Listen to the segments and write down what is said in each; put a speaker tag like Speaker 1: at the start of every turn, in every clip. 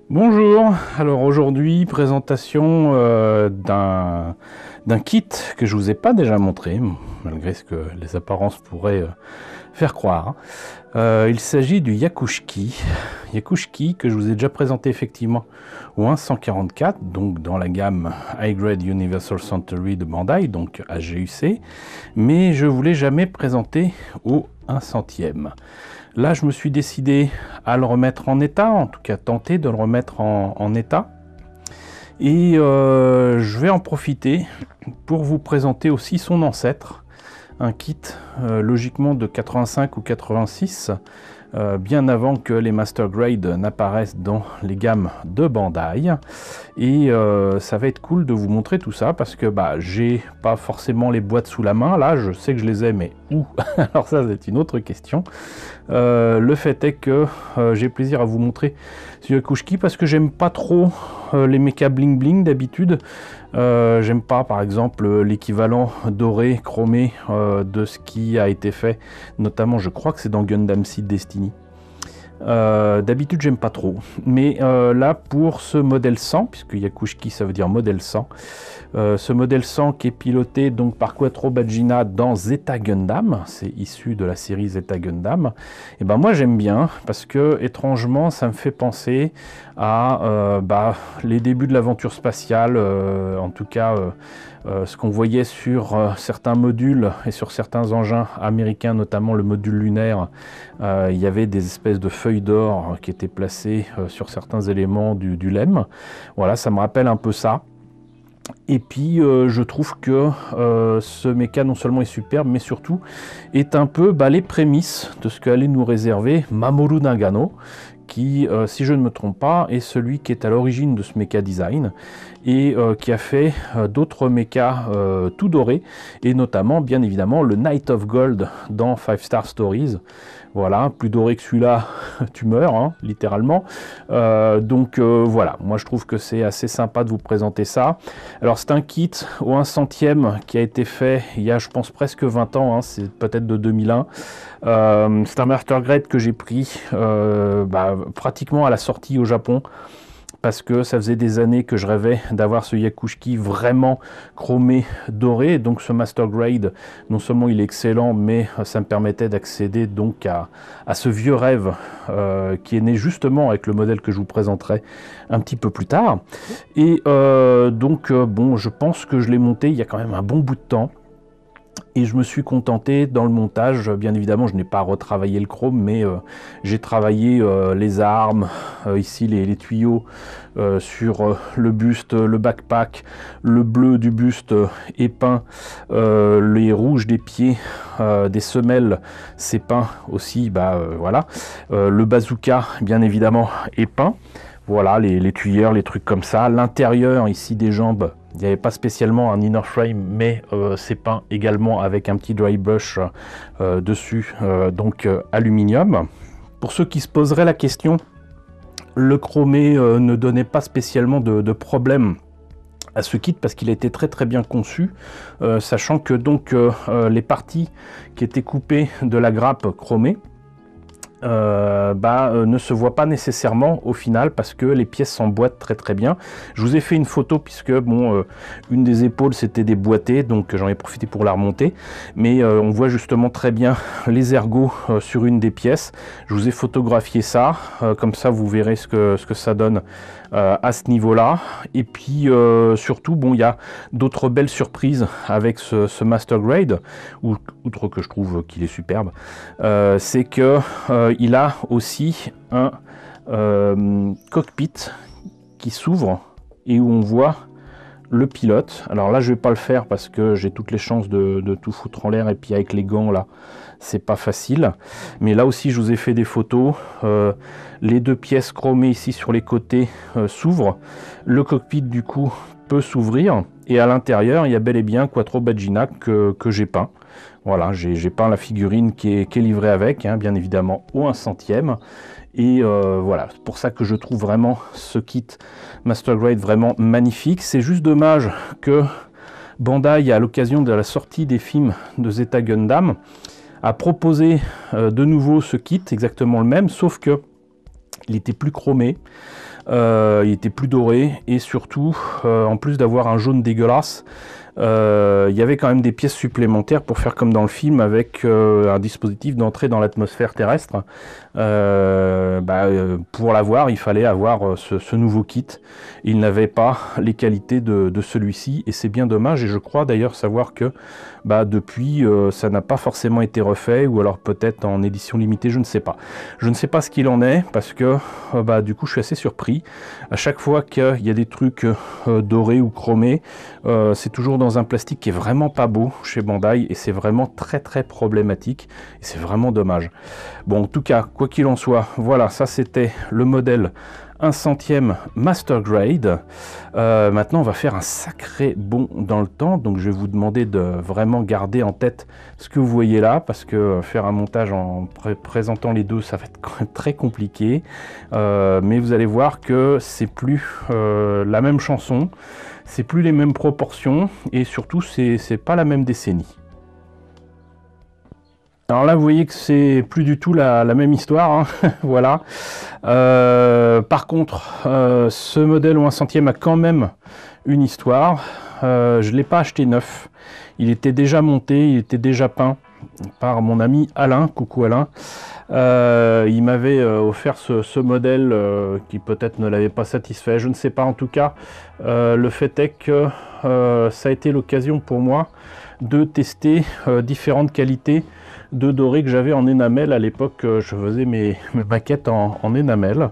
Speaker 1: Bonjour, alors aujourd'hui présentation d'un kit que je vous ai pas déjà montré, malgré ce que les apparences pourraient faire croire. Il s'agit du Yakushki que je vous ai déjà présenté effectivement au 144, donc dans la gamme High Grade Universal Century de Bandai, donc HGUC, mais je ne vous l'ai jamais présenté au 1 centième. Là, je me suis décidé à le remettre en état, en tout cas tenter de le remettre en état. Et je vais en profiter pour vous présenter aussi son ancêtre, un kit logiquement de 85 ou 86, bien avant que les Master Grade n'apparaissent dans les gammes de Bandai. Et ça va être cool de vous montrer tout ça parce que j'ai pas forcément les boîtes sous la main. Là, je sais que je les ai, mais où? Alors ça, c'est une autre question. Le fait est que j'ai plaisir à vous montrer ce Yakushki parce que j'aime pas trop les mechas bling bling d'habitude. J'aime pas par exemple l'équivalent doré chromé de ce qui a été fait, notamment je crois que c'est dans Gundam Seed Destiny. D'habitude j'aime pas trop, mais là pour ce modèle 100, puisque Yakushki ça veut dire modèle 100, ce modèle 100 qui est piloté donc par Quattro Bagina dans Zeta Gundam, c'est issu de la série Zeta Gundam, et ben moi j'aime bien parce que étrangement ça me fait penser à les débuts de l'aventure spatiale, en tout cas ce qu'on voyait sur certains modules et sur certains engins américains, notamment le module lunaire. Il y avait des espèces de feuilles d'or qui étaient placées sur certains éléments du LEM. Voilà, ça me rappelle un peu ça. Et puis je trouve que ce méca non seulement est superbe, mais surtout est un peu les prémices de ce qu'allait nous réserver Mamoru Nagano, qui, si je ne me trompe pas, est celui qui est à l'origine de ce mecha design et qui a fait d'autres mechas tout dorés, et notamment, bien évidemment, le Knight of Gold dans 5 Star Stories. Voilà, plus doré que celui-là, tu meurs, hein, littéralement. Voilà, moi je trouve que c'est assez sympa de vous présenter ça. Alors c'est un kit au 1 centième qui a été fait il y a, je pense, presque 20 ans, hein, c'est peut-être de 2001. C'est un Master Grade que j'ai pris pratiquement à la sortie au Japon, parce que ça faisait des années que je rêvais d'avoir ce Yakushki vraiment chromé doré. Donc ce Master Grade, non seulement il est excellent, mais ça me permettait d'accéder donc à ce vieux rêve qui est né justement avec le modèle que je vous présenterai un petit peu plus tard. Et bon, je pense que je l'ai monté il y a quand même un bon bout de temps. Et je me suis contenté dans le montage, bien évidemment je n'ai pas retravaillé le chrome, mais j'ai travaillé les armes, ici les tuyaux sur le buste, le backpack, le bleu du buste est peint, les rouges des pieds, des semelles c'est peint aussi, voilà. Le bazooka bien évidemment est peint. Voilà, les tuyères, les trucs comme ça. L'intérieur ici des jambes, il n'y avait pas spécialement un inner frame, mais c'est peint également avec un petit dry brush dessus, donc aluminium. Pour ceux qui se poseraient la question, le chromé ne donnait pas spécialement de problème à ce kit parce qu'il a été très très bien conçu, sachant que donc les parties qui étaient coupées de la grappe chromée ne se voit pas nécessairement au final parce que les pièces s'emboîtent très très bien. Je vous ai fait une photo puisque bon, une des épaules c'était déboîté, donc j'en ai profité pour la remonter, mais on voit justement très bien les ergots sur une des pièces. Je vous ai photographié ça, comme ça vous verrez ce que ça donne à ce niveau là. Et puis surtout bon, il y a d'autres belles surprises avec ce Master Grade, outre que je trouve qu'il est superbe, c'est que il a aussi un cockpit qui s'ouvre et où on voit le pilote. Alors là je vais pas le faire parce que j'ai toutes les chances de tout foutre en l'air, et puis avec les gants là c'est pas facile, mais là aussi je vous ai fait des photos. Les deux pièces chromées ici sur les côtés s'ouvrent, le cockpit du coup peut s'ouvrir, et à l'intérieur il y a bel et bien Quattro Bagina que j'ai peint. Voilà, j'ai peint la figurine qui est livrée avec, hein, bien évidemment au 1 centième. Et voilà, c'est pour ça que je trouve vraiment ce kit Master Grade vraiment magnifique. C'est juste dommage que Bandai, à l'occasion de la sortie des films de Zeta Gundam, a proposé de nouveau ce kit, exactement le même, sauf que il était plus chromé. il était plus doré, et surtout, en plus d'avoir un jaune dégueulasse, il y avait quand même des pièces supplémentaires pour faire comme dans le film avec un dispositif d'entrée dans l'atmosphère terrestre. Pour l'avoir, il fallait avoir ce nouveau kit. Il n'avait pas les qualités de celui-ci, et c'est bien dommage. Et je crois d'ailleurs savoir que depuis, ça n'a pas forcément été refait, ou alors peut-être en édition limitée, je ne sais pas. Je ne sais pas ce qu'il en est, parce que du coup je suis assez surpris. À chaque fois qu'il y a des trucs dorés ou chromés, c'est toujours dans un plastique qui est vraiment pas beau chez Bandai, et c'est vraiment très très problématique, et c'est vraiment dommage. Bon, en tout cas, quoi qu'il en soit, voilà, ça c'était le modèle 1/100e Master Grade. Maintenant on va faire un sacré bond dans le temps, donc je vais vous demander de vraiment garder en tête ce que vous voyez là, parce que faire un montage en présentant les deux, ça va être quand même très compliqué, mais vous allez voir que c'est plus la même chanson, c'est plus les mêmes proportions, et surtout c'est pas la même décennie. Alors là, vous voyez que c'est plus du tout la même histoire, hein. Voilà. Par contre, ce modèle au 1/100e a quand même une histoire. Je ne l'ai pas acheté neuf. Il était déjà monté, il était déjà peint par mon ami Alain. Coucou Alain. Il m'avait offert ce modèle qui peut-être ne l'avait pas satisfait. Je ne sais pas, en tout cas. Le fait est que ça a été l'occasion pour moi de tester différentes qualités de doré que j'avais en énamel. À l'époque, je faisais mes maquettes en énamel.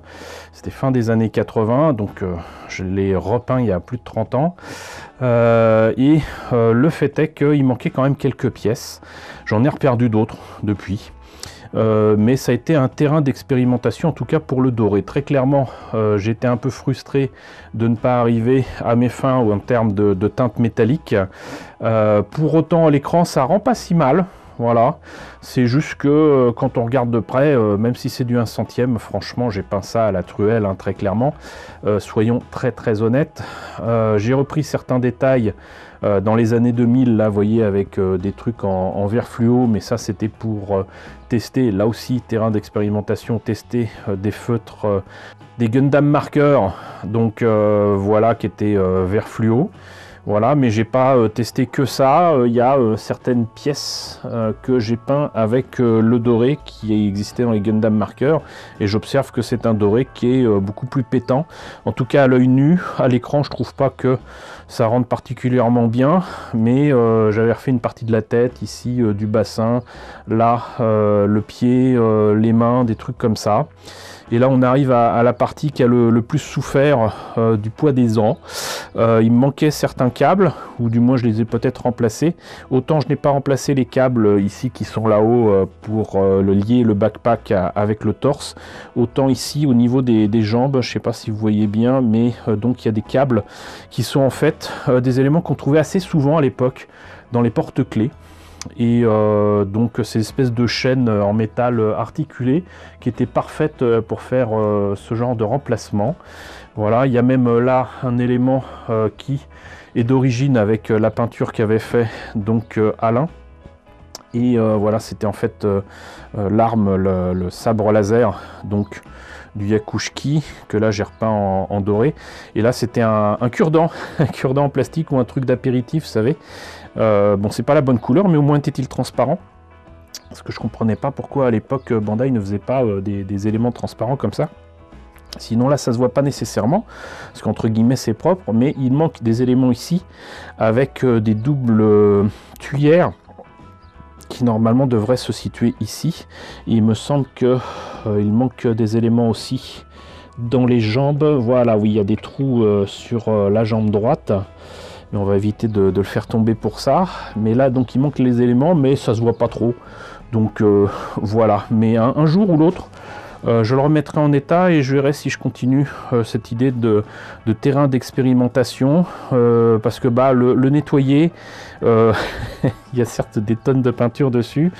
Speaker 1: C'était fin des années 80, donc je l'ai repeint il y a plus de 30 ans. Le fait est qu'il manquait quand même quelques pièces. J'en ai reperdu d'autres depuis. Mais ça a été un terrain d'expérimentation, en tout cas pour le doré. Très clairement, j'étais un peu frustré de ne pas arriver à mes fins en termes de teinte métallique. Pour autant, à l'écran, ça rend pas si mal. Voilà, c'est juste que quand on regarde de près, même si c'est du 1/100e, franchement, j'ai peint ça à la truelle, hein, très clairement. Soyons très très honnêtes. J'ai repris certains détails dans les années 2000, là, vous voyez, avec des trucs en vert fluo, mais ça, c'était pour tester, là aussi, terrain d'expérimentation, tester des feutres, des Gundam marqueurs, donc voilà, qui étaient vert fluo. Voilà, mais j'ai pas testé que ça. Il y a certaines pièces que j'ai peint avec le doré qui existait dans les Gundam Marker, et j'observe que c'est un doré qui est beaucoup plus pétant. En tout cas à l'œil nu, à l'écran, je trouve pas que ça rentre particulièrement bien, mais j'avais refait une partie de la tête, ici du bassin, là le pied, les mains, des trucs comme ça. Et là on arrive à la partie qui a le plus souffert du poids des ans. Il me manquait certains câbles, ou du moins je les ai peut-être remplacés. Autant je n'ai pas remplacé les câbles ici qui sont là-haut pour le lier le backpack avec le torse. Autant ici au niveau des jambes, je ne sais pas si vous voyez bien, mais donc il y a des câbles qui sont en fait des éléments qu'on trouvait assez souvent à l'époque dans les porte-clés. Et donc ces espèces de chaînes en métal articulé qui étaient parfaites pour faire ce genre de remplacement. Voilà, il y a même là un élément qui est d'origine avec la peinture qu'avait fait donc Alain. Et voilà, c'était en fait l'arme, le sabre laser donc du Yakushki, que là j'ai repeint en doré. Et là c'était un cure-dent, un cure-dent en plastique ou un truc d'apéritif, vous savez. Bon, c'est pas la bonne couleur, mais au moins était-il transparent. Parce que je comprenais pas pourquoi à l'époque Bandai ne faisait pas des éléments transparents comme ça. Sinon là ça se voit pas nécessairement, parce qu'entre guillemets c'est propre, mais il manque des éléments ici avec des doubles tuyères qui normalement devraient se situer ici. Et il me semble que il manque des éléments aussi dans les jambes. Voilà, oui, il y a des trous sur la jambe droite. Mais on va éviter de le faire tomber pour ça. Mais là, donc, il manque les éléments, mais ça se voit pas trop. Donc, voilà. Mais un jour ou l'autre, je le remettrai en état et je verrai si je continue cette idée de terrain d'expérimentation. Parce que le nettoyer, il y a certes des tonnes de peinture dessus.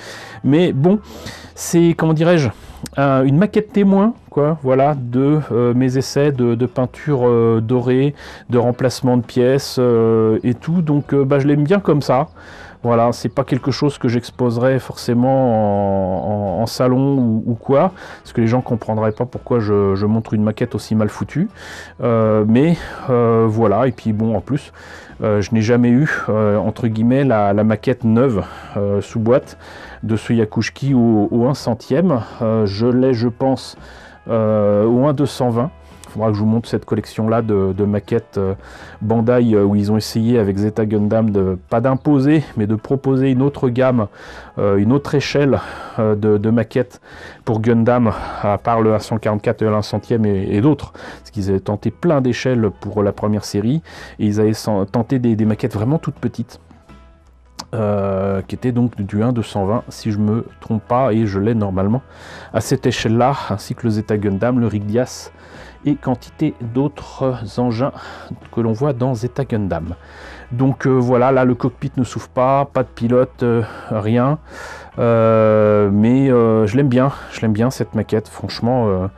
Speaker 1: Mais bon, c'est, comment dirais-je, une maquette témoin, quoi, voilà, de mes essais de peinture dorée, de remplacement de pièces et tout. Donc je l'aime bien comme ça. Voilà, c'est pas quelque chose que j'exposerais forcément en salon ou quoi, parce que les gens comprendraient pas pourquoi je montre une maquette aussi mal foutue. Mais voilà, et puis bon, en plus, je n'ai jamais eu, entre guillemets, la maquette neuve sous boîte de ce Yakushki au 1 centième. Je l'ai, je pense, au 1/220. Il faudra que je vous montre cette collection-là de maquettes Bandai où ils ont essayé avec Zeta Gundam pas d'imposer, mais de proposer une autre gamme, une autre échelle de maquettes pour Gundam, à part le 144 et le 1 centième et d'autres. Parce qu'ils avaient tenté plein d'échelles pour la première série, et ils avaient tenté des maquettes vraiment toutes petites. Qui était donc du 1/220 si je me trompe pas, et je l'ai normalement à cette échelle là, ainsi que le Zeta Gundam, le Rigdias et quantité d'autres engins que l'on voit dans Zeta Gundam. Donc voilà, là le cockpit ne s'ouvre pas de pilote, rien, mais je l'aime bien cette maquette, franchement.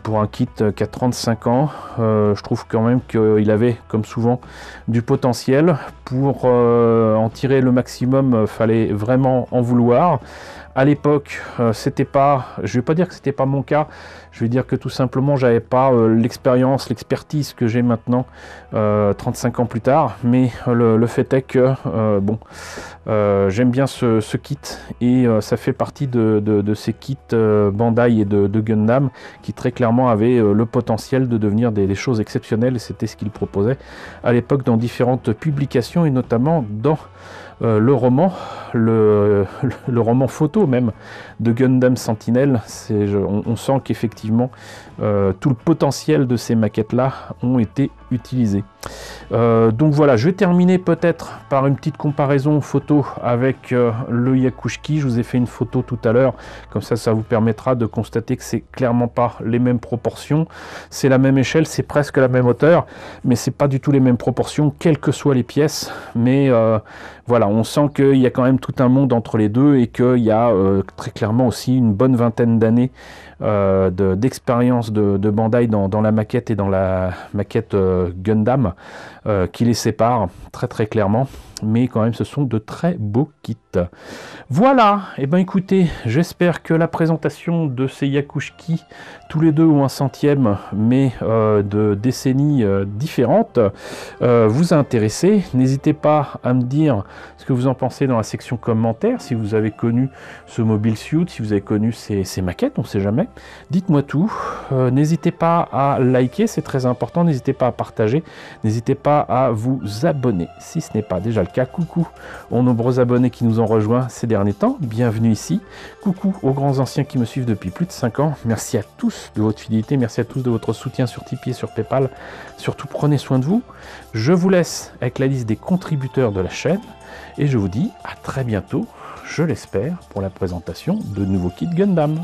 Speaker 1: Pour un kit qui a 35 ans, je trouve quand même qu'il avait, comme souvent, du potentiel. Pour en tirer le maximum, fallait vraiment en vouloir. À l'époque, c'était pas, je vais pas dire que c'était pas mon cas, je vais dire que tout simplement j'avais pas l'expérience, l'expertise que j'ai maintenant 35 ans plus tard, mais le fait est que bon, j'aime bien ce kit, et ça fait partie de ces kits Bandai et de Gundam qui très clairement avaient le potentiel de devenir des choses exceptionnelles, et c'était ce qu'ils proposaient à l'époque dans différentes publications, et notamment dans le roman, le roman photo même de Gundam Sentinel. On sent qu'effectivement tout le potentiel de ces maquettes là ont été utilisés. Donc voilà, je vais terminer peut-être par une petite comparaison photo avec le Yakushki. Je vous ai fait une photo tout à l'heure, comme ça vous permettra de constater que c'est clairement pas les mêmes proportions. C'est la même échelle, c'est presque la même hauteur, mais c'est pas du tout les mêmes proportions, quelles que soient les pièces. Mais voilà, on sent qu'il y a quand même tout un monde entre les deux, et qu'il y a très clairement aussi une bonne vingtaine d'années d'expérience de Bandai dans la maquette et dans la maquette Gundam qui les séparent très clairement, mais quand même ce sont de très beaux kits. Voilà, et ben écoutez, j'espère que la présentation de ces Yakushki, tous les deux ou 1 centième, mais de décennies différentes, vous a intéressé. N'hésitez pas à me dire ce que vous en pensez dans la section commentaires, si vous avez connu ce Mobile Suit, si vous avez connu ces maquettes, on ne sait jamais. Dites-moi tout, n'hésitez pas à liker, c'est très important, n'hésitez pas à partager, n'hésitez pas à vous abonner si ce n'est pas déjà le cas. Coucou aux nombreux abonnés qui nous ont rejoints ces derniers temps, bienvenue ici. Coucou aux grands anciens qui me suivent depuis plus de 5 ans, merci à tous de votre fidélité, merci à tous de votre soutien sur Tipeee et sur Paypal. Surtout prenez soin de vous. Je vous laisse avec la liste des contributeurs de la chaîne, et je vous dis à très bientôt, je l'espère, pour la présentation de nouveaux kits Gundam.